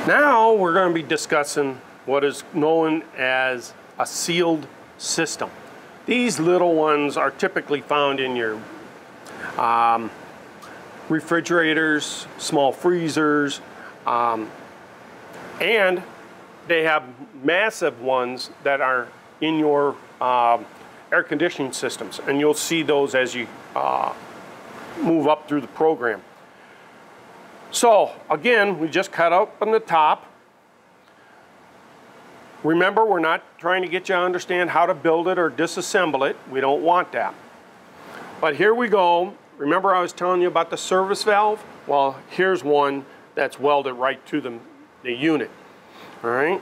Now we're going to be discussing what is known as a sealed system. These little ones are typically found in your refrigerators, small freezers, and they have massive ones that are in your air conditioning systems, and you'll see those as you move up through the program. So again, we just cut up on the top. Remember, we're not trying to get you to understand how to build it or disassemble it. We don't want that. But here we go. Remember I was telling you about the service valve? Well, here's one that's welded right to the unit. All right?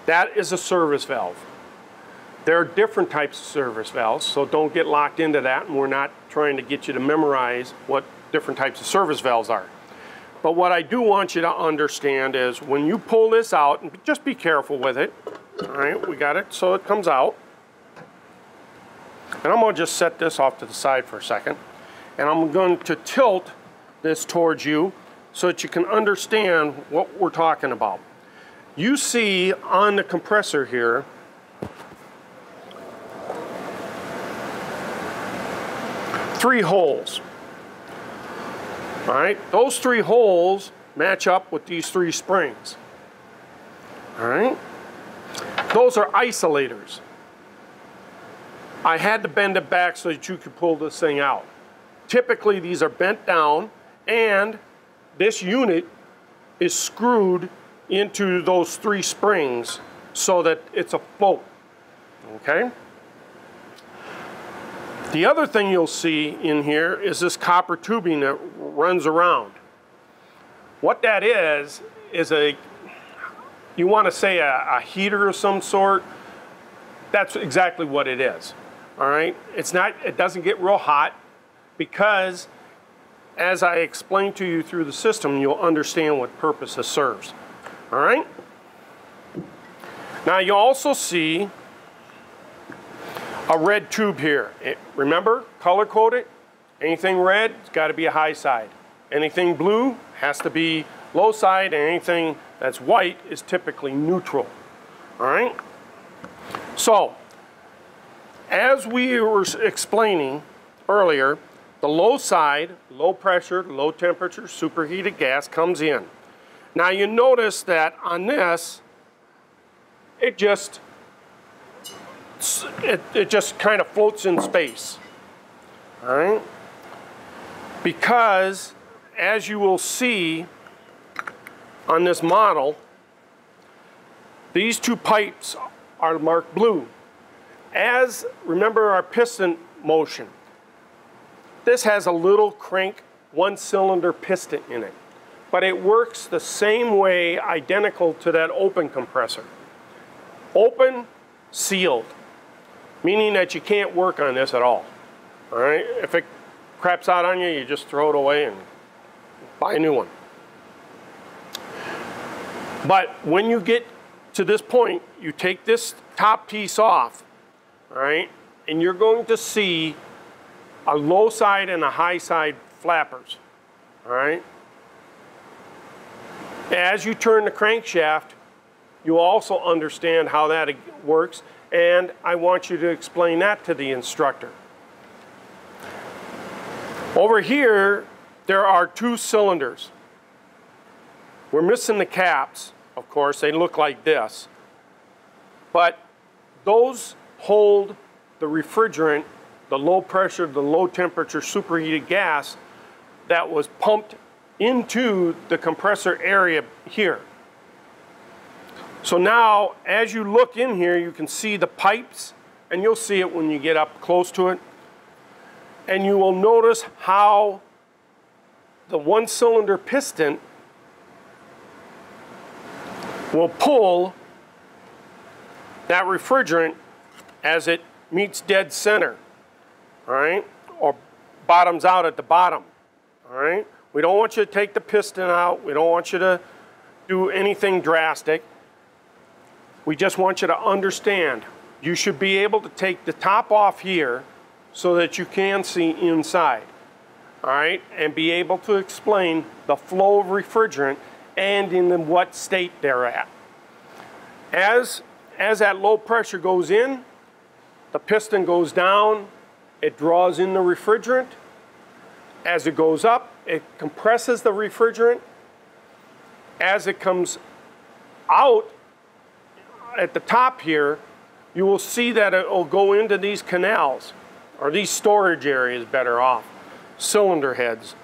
That is a service valve. There are different types of service valves, so don't get locked into that, and we're not trying to get you to memorize what different types of service valves are. But what I do want you to understand is when you pull this out, and just be careful with it. All right, we got it so it comes out. And I'm going to just set this off to the side for a second. And I'm going to tilt this towards you so that you can understand what we're talking about. You see on the compressor here, three holes. All right, those three holes match up with these three springs. All right, those are isolators. I had to bend it back so that you could pull this thing out. Typically, these are bent down, and this unit is screwed into those three springs so that it's afloat. Okay? The other thing you'll see in here is this copper tubing that runs around. What that is you want to say a heater of some sort. That's exactly what it is. All right? It doesn't get real hot because, as I explained to you through the system, you'll understand what purpose it serves. All right? Now you also see a red tube here. Remember, color coded. Anything red, it's got to be a high side. Anything blue has to be low side, and anything that's white is typically neutral. All right? So, as we were explaining earlier, the low side, low pressure, low temperature, superheated gas comes in. Now you notice that on this, it just kind of floats in space. All right? Because, as you will see on this model, these two pipes are marked blue. Remember our piston motion. This has a little crank, one-cylinder piston in it. But it works the same way, identical to that open compressor. Open, sealed. Meaning that you can't work on this at all. All right? If it craps out on you, you just throw it away and buy a new one. But when you get to this point, you take this top piece off, all right? And you're going to see a low side and a high side flappers, all right? As you turn the crankshaft, you'll also understand how that works, and I want you to explain that to the instructor. Over here, there are two cylinders. We're missing the caps, of course. They look like this. But those hold the refrigerant, the low pressure, the low temperature superheated gas that was pumped into the compressor area here. So now, as you look in here, you can see the pipes, and you'll see it when you get up close to it. And you will notice how the one-cylinder piston will pull that refrigerant as it meets dead center, all right? Or bottoms out at the bottom, all right? We don't want you to take the piston out. We don't want you to do anything drastic. We just want you to understand you should be able to take the top off here so that you can see inside, all right? And be able to explain the flow of refrigerant and in what state they're at. As that low pressure goes in, the piston goes down, it draws in the refrigerant. As it goes up, it compresses the refrigerant. As it comes out at the top here, you will see that it will go into these canals, or these storage areas better off, cylinder heads.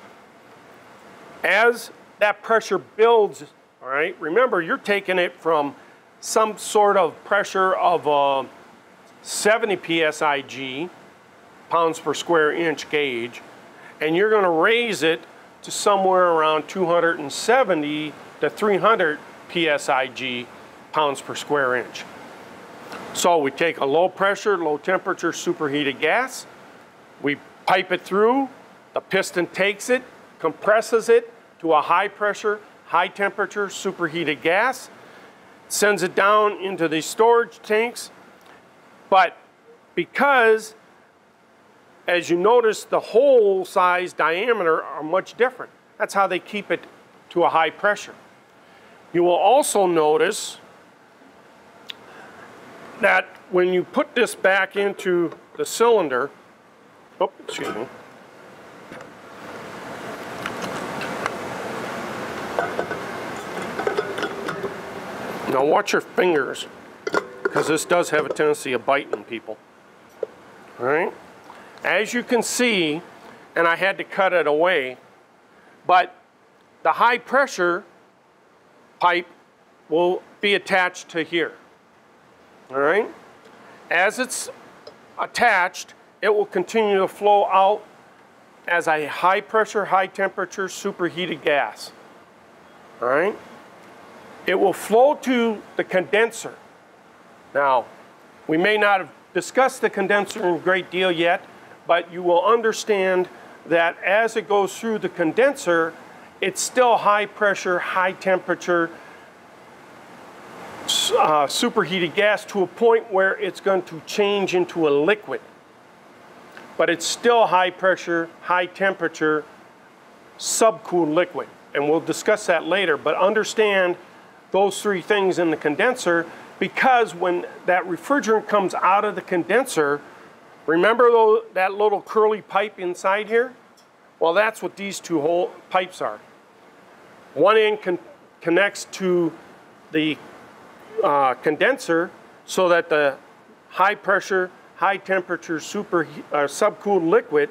As that pressure builds, all right, remember you're taking it from some sort of pressure of 70 psig, pounds per square inch gauge, and you're going to raise it to somewhere around 270 to 300 psig, pounds per square inch. So we take a low pressure, low temperature superheated gas, we pipe it through, the piston takes it, compresses it to a high pressure, high temperature superheated gas, sends it down into these storage tanks. But because, as you notice, the hole size diameter are much different. That's how they keep it to a high pressure. You will also notice that when you put this back into the cylinder, oh, excuse me. Now watch your fingers, because this does have a tendency of biting people. All right? As you can see, and I had to cut it away, but the high pressure pipe will be attached to here. All right? As it's attached, it will continue to flow out as a high pressure, high temperature superheated gas. All right? It will flow to the condenser. Now, we may not have discussed the condenser in a great deal yet, but you will understand that as it goes through the condenser, it's still high pressure, high temperature, superheated gas to a point where it's going to change into a liquid. But it's still high pressure, high temperature, subcooled liquid. And we'll discuss that later, but understand those three things in the condenser, because when that refrigerant comes out of the condenser, remember that little curly pipe inside here? Well, that's what these two pipes are. One end connects to the condenser so that the high pressure, high temperature, subcooled liquid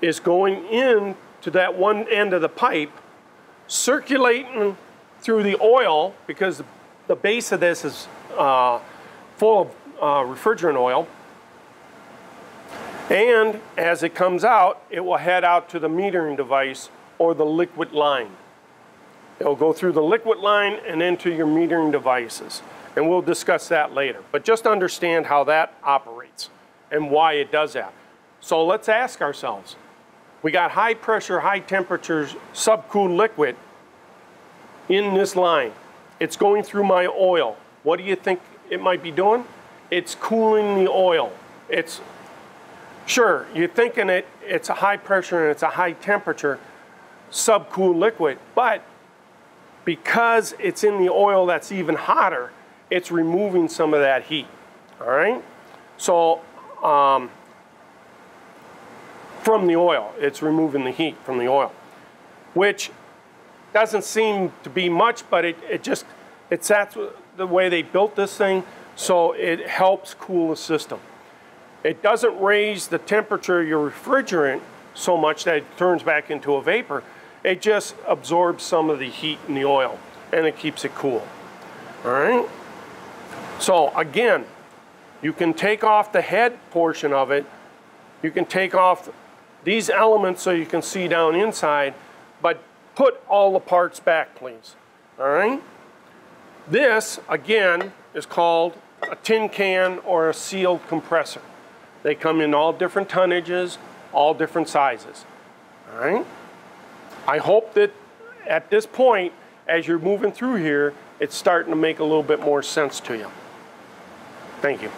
is going in to that one end of the pipe, circulating through the oil, because the base of this is full of refrigerant oil. And as it comes out, it will head out to the metering device or the liquid line. It'll go through the liquid line and into your metering devices. And we'll discuss that later. But just understand how that operates and why it does that. So let's ask ourselves, we got high pressure, high temperatures, subcooled liquid in this line. It's going through my oil. What do you think it might be doing? It's cooling the oil. It's, sure, you're thinking it's a high pressure and it's a high temperature subcooled liquid, but because it's in the oil that's even hotter, it's removing some of that heat, all right? So from the oil, it's removing the heat from the oil, which doesn't seem to be much, but that's the way they built this thing, so it helps cool the system. It doesn't raise the temperature of your refrigerant so much that it turns back into a vapor. It just absorbs some of the heat in the oil, and it keeps it cool. All right? So again, you can take off the head portion of it. You can take off these elements so you can see down inside, but put all the parts back, please. All right? This, again, is called a tin can or a sealed compressor. They come in all different tonnages, all different sizes. All right? I hope that at this point, as you're moving through here, it's starting to make a little bit more sense to you. Thank you.